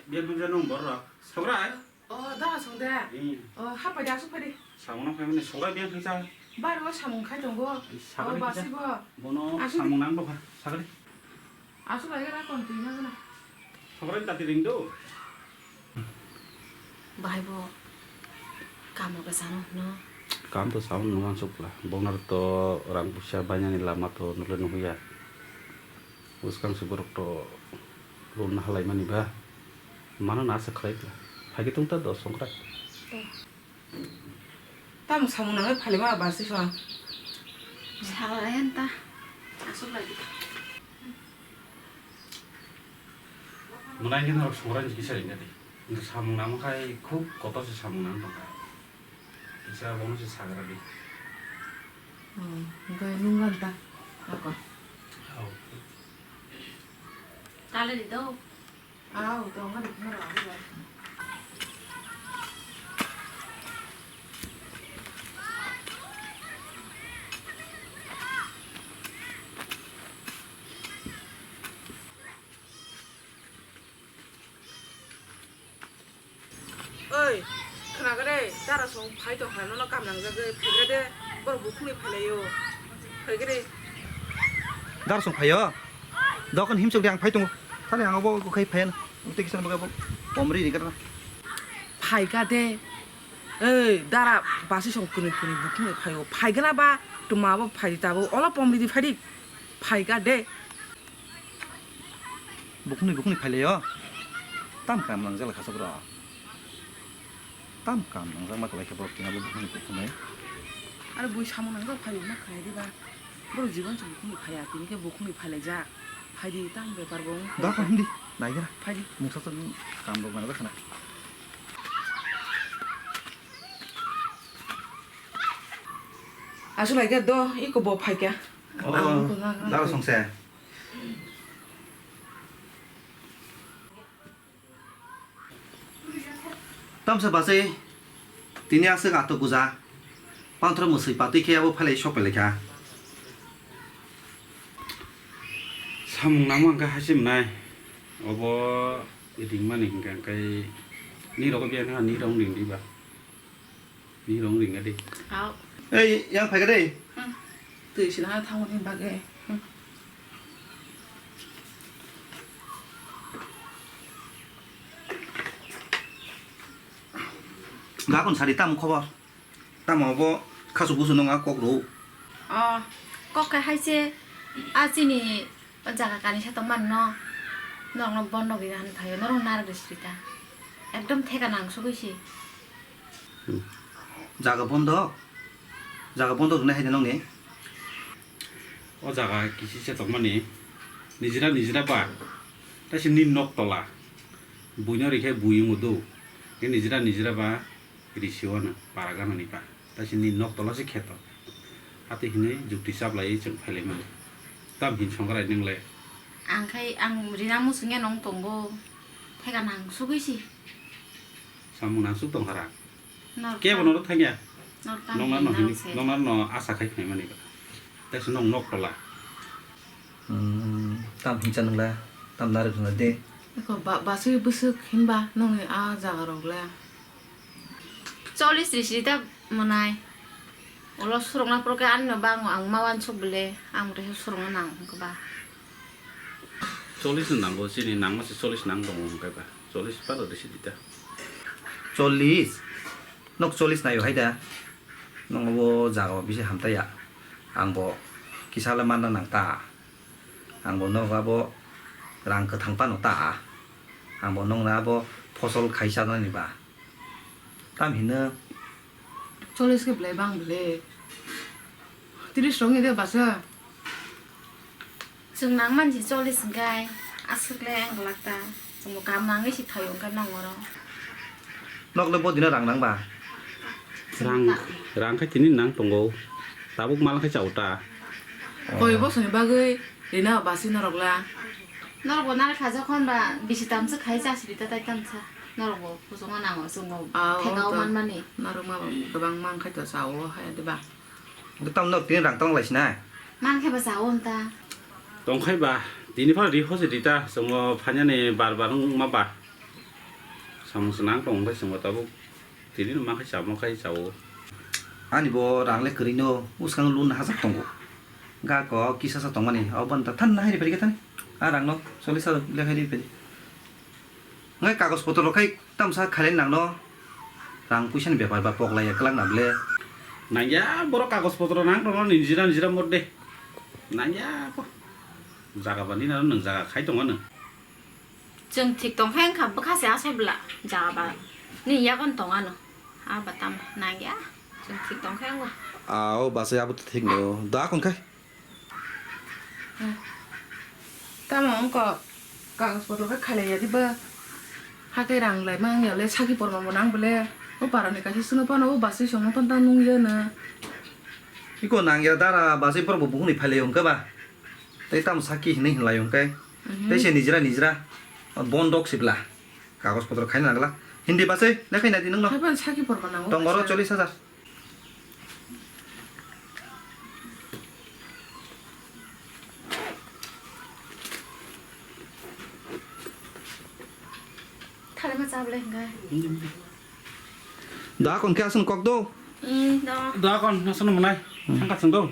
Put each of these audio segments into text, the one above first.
biar punya nong borok. Sankarai. 나 성대. 하빠디 아수파디. Samung nang Sankarai biar punya. 바로 사문 카이던 거. 마시고. Bono samung nang dong. Sankarai. 아수가 이거 할 건데 이나구나. Sankarai tadi ringdo. Bahaya kamu ke sana no. Kamu tuh sama nuan supla. Bonar tuh orang besar banyak nih lama tuh nulen nuya. Uskan seberok tuh luna halai mani bah. Mana nasa kaya lah. Pagi tuh tuh dos Sankarai. 땀 사문을 팔리마 마시죠. Salah entah. Masuk lagi. Mulai kita harus Sankarai jadi sering jadi. Untuk samung nama kai kok kota sih samung nama tuh. Bisa bonus sih Sankarai. 이거 눈간다. 아까. Kali di đâu? 아우, 너 한번 보러 와봐. 어이, 그나 그래. 따라서 파이도 하는 감량자 그 그래. 뭐 무품이 팔려요. 그래. Dar sung phayo do kan him sung dang phai tung ta le ang bo ko khai phen te kisan ba bo pomri ni kata 파이가 돼. 에이, 나라 맛이 성분이 분이 무품이 파요. 파이가나 봐. 또 마법 파이다고 얼어 뻔미디 파리. 파이가 돼. bukni phai le yo tam kam lang jala khasa bra tam kam lang jang ma ko khai bro tinga bo bukni 아니 뭐 사문한 거 파이 막 가야 돼 봐. 뭐 Jibon 좀 무품이 파야 되니까 무품이 팔래자. 파이 땅 배달 봉. da kan him di nai ga 파이. muk sa san kam bo ma ga khana 아주 이게 너 이거 뭐 팔게? dar sung se tam sa ba se tinya se ga to guza pantro mo sei pa te khe bo phale shop le kha Samung nang mang ka hasim nai. Obo iding maning kan kai ni rok biar na ni rong ring di ba. Ni rong ring adi. Áo. ei yang phai ga dei từ chỉ là thằng con bạc ghê. ga kon sari tam khobar tam bo khasu busu nong a kok ro Có cái hay xe. Sini jaga kani satu man no. Nong no bondok itu kan thayo nong nar cerita. Ekdom theka nang sugi sih. jaga bondok na hai nong ne O jaga kisi se tong mani. Nijira ba. Ta sin nin nok tola. Bunyo ri khe bui mudu. Ke nijira ba. Ri siwana paraga mani pa. Ta sin nin nok tola se kheto. Ati hine jukti sap lai chung phale man. Tam hin Sankarai ning le. Ang kai ang rina musunya nong tonggo. Theka nang sugi sih. Samung nang suk tong hara. Nor. Ke bono thangya. Nor kan. Nong na no asa khai khai mani ba. Ta sin nong nok tola. tam hin chan la tam nar na de 이거 마스 부스 힘봐. 너네 아 자가로래. Solis cerita menai. Ulo surung na pro kan no bang ang mawan sok bele. Ang re surung nang ke ba. Solis nang go sini nang masih solis nang dong kai ba. Solis pa do disi dita. 40 nok 40 na yo hai da nong bo jaga bi se ham ta ya ang bo kisala man na nang ta ang bo no ga bo rang ka thang pa no ta ang bo nong na bo phosol khaisa na ni ba tam hin na 졸리스게 블레방 블레. 들이 성에 돼 봤어. Sung nang man chỉ solis gai. Asuk le ang lakta. Sung kam nang cái chỉ thayong kan nang oro. nok le bo dina rang nang ba Rang khai tinin nang tonggo. Tabuk mal khai chau ta. 거의 벗어니 바그이 리나 마시나 럭라. Nor bo nar khaja khon ba bisi tam sa khai ja siri ta tai tam sa. Nor bo pusong nang o sung bo. Thengau man man ni. 나름아 그방 망 카이터 사오 해야 돼 봐. tam nok tin rang tong lai sina Man khai ba sa on ta. Tong khai ba. Tini phal ri hosi dita songo phanya ne bar bar ma ba. samung senang dong bai semua tabu tini makai jauh ani bo rangle kerino uskang lun hazak tongo ga ko kisa sa tongmani oban ta tan na hari pari ketani rangno solisa le hari pari ngai kagos potro kai tamsa khalen nangno rang puisan bepar ba poklai kelang nable nanya borok kagos potro nang dong nijira mode nanya apa jaga bani nang jaga khai dong anu जों थिक दं खाय ओंखाम खासे आसायब्ला जाबा नि या गन दं आनो आबाताम नागिया जों थिक दं खाय आंगो ao basa abu thik no da kon kai tama ông có cả số đồ khai lại đi bơ hai cái răng lại mang nhiều lên sau khi bỏ vào nắng bলে ông bảo này cái gì xin nó ông bảo sĩ sống nó tan tan nung giờ nè iko nangya dara basa por bu bung ni phale ong ka ba tai tam saki ni hilai ong kai tai se nijra bondok sibla kagos potro khaina nagla hindi basa lekhai na dinung no hai ban sau khi bỏ vào nắng tongoro 40,000 थाले मा जाबले गाय da kon kya sun kok do 너 dah kon nasan mana angkat sendok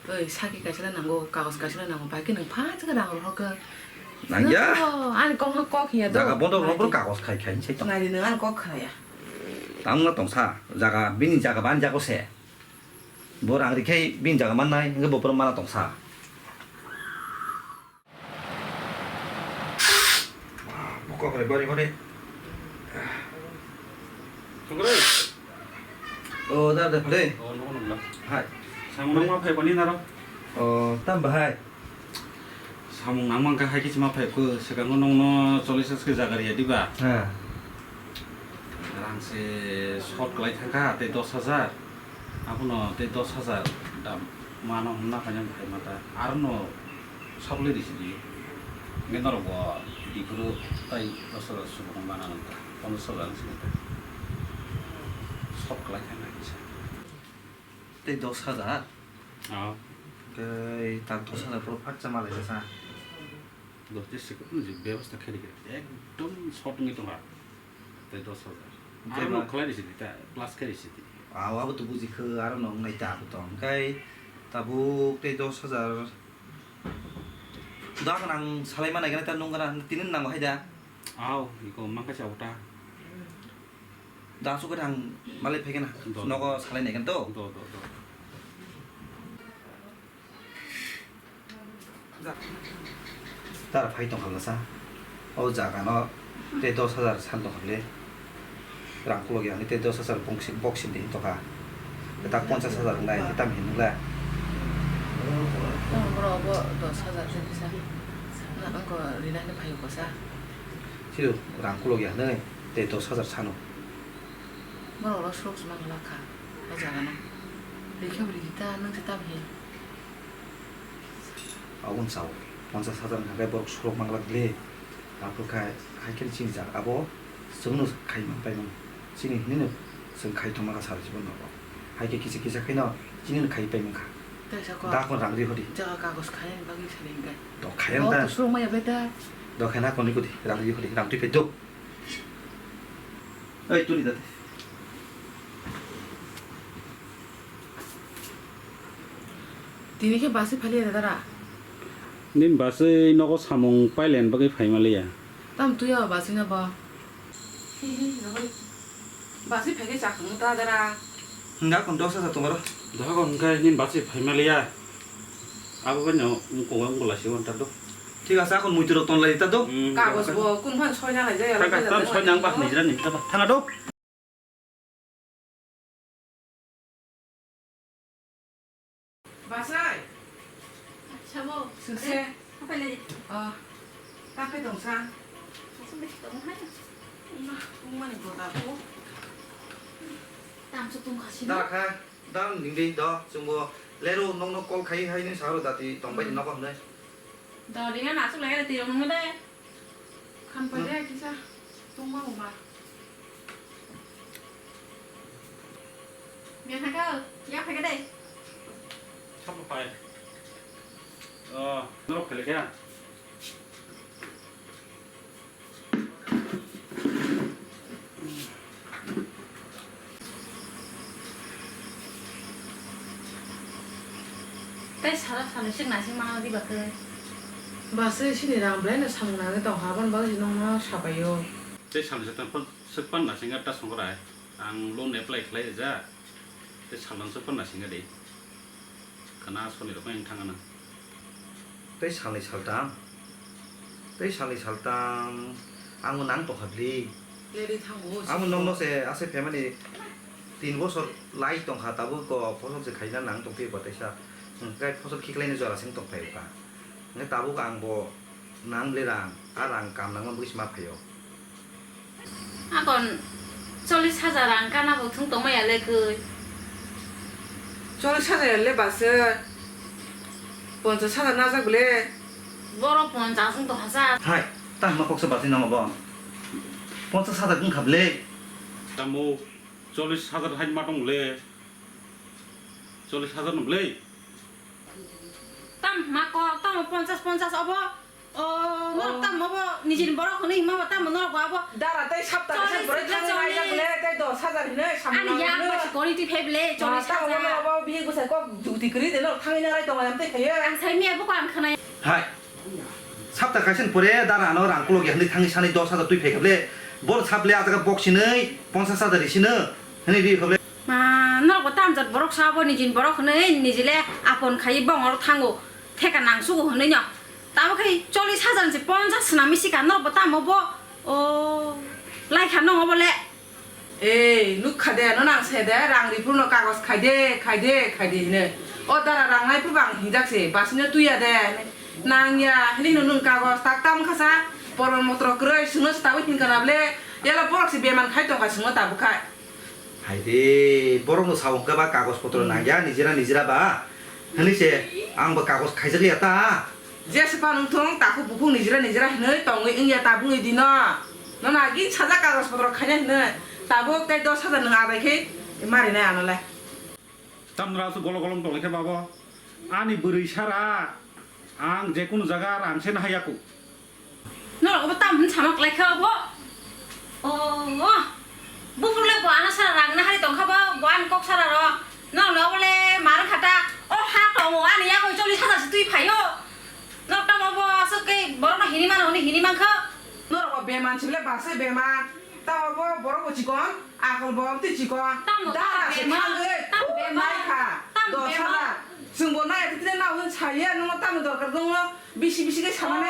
ơi sau khi cái này nằm ngô cả cái này nằm phải cái nằng phá cái răng họ cơ nangya anh con có kia đâu jaga bondok no kagos khai sai tong này thì nữa anh có khai à tamna tongsa jaga bini jaga ban jago se bor angri khai bin jaga man nai nge bopor mana tongsa buka bari Sankarai da phale oh no no hai samung nang ma phai bani naro tam bahai samung nang mang ka hai ki ma phai ko sekarang nong no 40 ke jaga ria diba ha rang se shot kelai thangka te 10,000 aku no te 10,000 dam mano na kanyang bhai mata arno sable disini ngenaro bo di guru tai 10,000 subang mana nanta 15,000 sini shot kelai thangka bisa te 10,000 ah kai ta 10,000 pro phat chama le sa दोस्ती से कुछ नहीं व्यवस्था खेली गई एकदम शॉर्ट में तो हाँ तो 10,000 आरो न खलाई दिसि ता प्लस खेली सि awa tu buji ke aro nong nai ta tong kai tabu te 10,000 da kan ang salai mana gana ta nong gana tinin nang hai da आओ इको माका चाउटा da su ka dang malai phegen no ko salai nai kan to दो tar phai tong hal sa o jaga no te 10,000 san tong hale rang ko ya ni te 10,000 boxing din to ka ta 50,000 ngai kita min la ông bro bo do sa za chen sa na ông có đi lại nó phải có sa siu rang ko ya ne te 10,000 san no bro lo srok sama la kha cái gì nó đi theo đi ta nâng sẽ tam hiền awun sau 50,000 hagai borok surok manglak le aku kai haikel ching jak abo sungnu khai man pai man chini ninu sung khai thoma ka sar jibon no haike kisi khai no chini khai pai man kha tại sao da có kon rang ri hodi giờ cả có khai nên bagi sai cái do khayang ta đó srok mày về ta do khayna kon ni kudi rang ri hodi rang tu pe do ei tu li da tini ke basi phali ada dara nin base noko samung pailen bagai phaimalia tam tu ya basi na ba basi phege cha khang ta dara nga kon do sa tomaro dah kon kai nin base phaimalia abo banyo ko ngol la siwan tado ঠিক আছে এখন মুই তোর তন লাই তা দো কাগজ bo kun phan choi na lai jai kai kai tan choi nang ba ni jira ni ta ba thanga do basai 차보 suse 빨리 ta phải đồng sang 선배 너무 하죠 cũng mà được là cô 다음 주동 가시나 다 카, 다음 닝데 더 좀뭐 레로 농농 꼴 카이 하이는 사로 다티 동바이 나가 없네. 너 리가 나서 lấy tiền không đấy khăn phải đây chứ sao tung mau mà miền hai cơ giáp hai cái đây chắp phải nó phải lấy cái 사람 사는씩 나씩 많아 어디 bakal. 바스 신이랑 블레는 상나게 또 하반 바지 너무 사봐요. 제 산세탄 석반 나싱가 다 송거라 안 론 애플라이 클레자 제 산란 석반 나싱가 돼 그나 손이로 그냥 당하나 tei salni saltang amo nang to habli 레디 탕고. amo nong no se ase family 3 বছর লাই tong kha tabu ko phosol se khaina nang tong pi ko taisa kai phosol khiklene jora sing tong phai pa nge tabu ka ang bo nang le rang arang kam nang ma bus ma phayo Akon 40,000랑 까나고 퉁동마야 레그. 저를 찾아야래 바스. 먼저 찾아 나자 그래. 뭐로 본 자승도 하자. hai ta ma kok se ba tin nang bo pon sa sa gung khable তামো 40,000 হাই মাটং লে 40,000 nomle 땀 막고 땀 50 어버. 너 땀 먹어. 니진 뭐라 그니 이마 땀 먹으라고 하고. 나라 때 삽다 그 버리 타는 아이가 그래. 때도 사자리네. 아니 야 뭐지 거리티 페블레 저리 사자. 찾아. 뭐 비고 살고 두디 그리 되는 탕이나 할 동안 남때 해요. 안 살미야 보고 안 크나. hai sapta kaisen pore dara no rang kulo ge thang sani 10,000 tui phe khable bor chable aja box sinai 50,000 ri sino hani ri khable 마 너고 땀젖 버럭 사고 니진 버럭 그네 니질레 아폰 카이 벙어로 탕고 태가 낭수고 하느냐 따먹이 쫄리 사자는지 뻔자 스나미 시간 너고 땀 먹어 라이 칸 너고 볼래 에이 누카데 너랑 세대 랑리 부르노 까고스 카이데 어따라 랑라이 부방 히작세 바스냐 뚜야데 낭야 니 너는 까고스 딱땀 카사 버런 모트로 그래 스너 스타위 틴카나블레 야라 버럭시 베만 카이토 가스모 따부카이 hai de borong no saung ka ba kagos potro na ya nijira ba hani se ang ba kagos khaijali ata 제스파 능통 따고 부풍 니지라 hne 똥이 응야 따붕이 디나 너나 기 찾아 까고스 보도록 하냐 hne 따고 때도 찾아 능 아베케 말이네 안 올래 tamrasu gologolom to lekhe babo ani buri sara ang je kono jaga ar amsen hayaku 너고 땀 자막 라이 커버 부풀레 보아나 사랑 나 하리 동카바 보안 꼭 살아라 너 너블레 마르 카타 하고 아니 야고 쫄리 찾아서 뚜이 파요 너 따마보 서게 뭐라 히니만 커 너로 베만 집레 바세 베만 따고 뭐라고 지건 아걸 범티 지건 다 베만카 너 살아 승보나에 그때 나온 차이야 너 땀을 더 그러고 비시비시게 참아내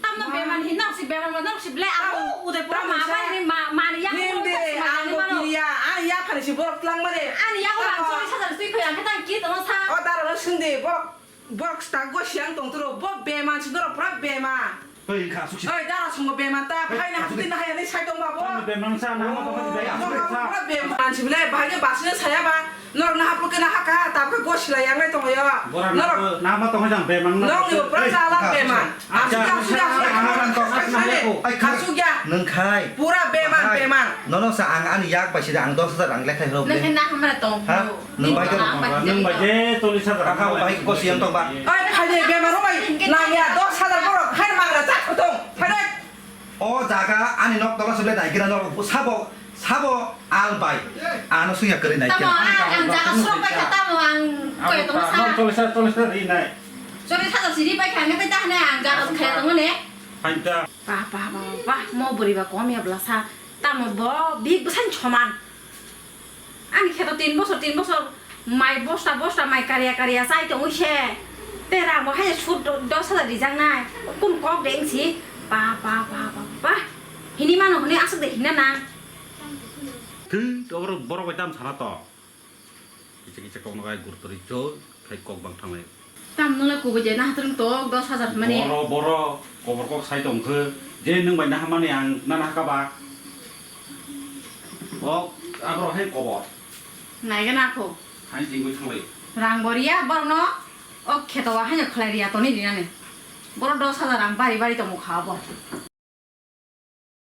땀너 베만 히나시 베만 너시 블레 아고 우데 보라 마바니 마니 야고 님데 안고 비리야 아니 약하는 버럭 랑마네 아니 야고 랑 쫄리 찾아서 뚜이 파야 해당 기 너는 사 따라서 승대 버럭 스타고 시ang 동트로 버 베만 지도로 브라 베만 oi kha suksi 어이 따라 송거 베만 따 파이나 하트나 하야네 살동 바보 be mangsa na ma to be 브라 베만 지블레 바게 바스네 사야바 너는 하프케나 하카 따고 고시라 양을 동어요 너는 na ma to jang be mang 너 이거 브라자라 베만 가수야 nang khai 보라 베만 no no sa ang ani yak ba sida ang 10,000 ang lekha 너 roble 했나 한번 또 ha nang ba nang ba je 40,000 ka ba ko siang tong ba 어이 파이네 베만 오마이 나야 너 사다 보러 할 마그라 짝고동 파이네 o jaga ani nok tola sable dai kira no sabo albai ano suya kare nai 따모 안 자가 수업 바 따모 안 거에 또 사. 40,000 ri nai 저리 사서 지리 바이 가면 때 하네 안 자가 가야 동네. paita 봐. 뭐 버리바 거미야 블라사. 따모 뭐 빅부산 초만. 아니 걔도 3 বছর 마이 보스타 마이 카리아 사이 또 오셰. 때라 뭐 하냐 슛 도사다 리장나. 꿈꼭 랭시. 봐. 히니만 오늘 아스데 히나나. thứ đó boro cái tam sana to kiche kong nagai gurtori jo kai kok bang thang lai tam nole ku beje na hatrung to 10,000 mane. boro kober kok sai tong ke je nang bai na hamane ang nana ka ba agro hai kobor Nai ka na ko. hai jing bai thang lai Rang boria borno o kheto wa hanya khlairia to ni dinane. Boro 10,000 rang bari to mu khabo.